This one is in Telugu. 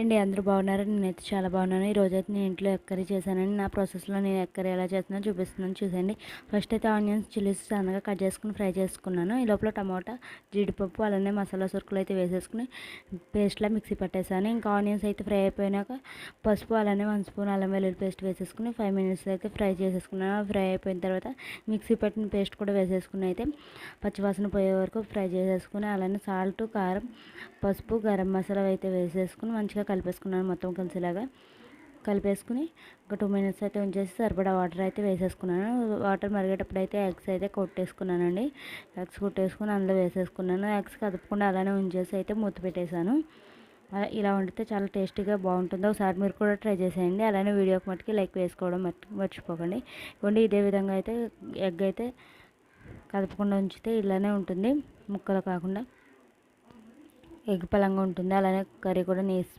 అండి అందరూ బాగున్నారు. నేనైతే చాలా బాగున్నాను. ఈరోజైతే నేను ఇంట్లో ఎగ్ కర్రీ చేశానండి. నా ప్రాసెస్లో నేను ఎగ్ కర్రీ ఎలా చేస్తున్నానో చూపిస్తున్నాను చూసండి. ఫస్ట్ అయితే ఆనియన్స్ చిల్లీస్ సన్నగా కట్ చేసుకుని ఫ్రై చేసుకున్నాను. ఈ లోపల టమాటా, జీడిపప్పు అలానే మసాలా సరుకులు అయితే వేసేసుకుని పేస్ట్లా మిక్సీ పట్టేసాను. ఇంకా ఆనియన్స్ అయితే ఫ్రై అయిపోయినాక పసుపు అలానే 1 స్పూన్ అల్లం వెల్లుల్లి పేస్ట్ వేసేసుకుని 5 మినిట్స్ అయితే ఫ్రై చేసేసుకున్నాను. ఫ్రై అయిపోయిన తర్వాత మిక్సీ పట్టిన పేస్ట్ కూడా వేసేసుకుని అయితే పచ్చివాసన పోయే వరకు ఫ్రై చేసేసుకుని అలానే సాల్ట్, కారం, పసుపు, గరం మసాలా అయితే వేసేసుకుని మంచిగా కలిపేసుకున్నాను. మొత్తం కలిసేలాగా కలిపేసుకుని ఒక 2 మినిట్స్ అయితే ఉంచేసి సరిపడా వాటర్ అయితే వేసేసుకున్నాను. వాటర్ మరిగేటప్పుడు అయితే ఎగ్స్ అయితే కొట్టేసుకున్నానండి. ఎగ్స్ కొట్టేసుకుని అందులో వేసేసుకున్నాను. ఎగ్స్ కదపకుండా అలానే ఉంచేసి అయితే మూత పెట్టేశాను. ఇలా వండితే చాలా టేస్టీగా బాగుంటుంది. ఒకసారి మీరు కూడా ట్రై చేసేయండి. అలానే వీడియోకి మట్టుకి లైక్ వేసుకోవడం మర్చిపోకండి. ఇవ్వండి ఇదే విధంగా అయితే ఎగ్ అయితే కదపకుండా ఉంచితే ఇలానే ఉంటుంది, ముక్కలు కాకుండా ఎగ్ పలంగా ఉంటుంది. అలానే కర్రీ కూడా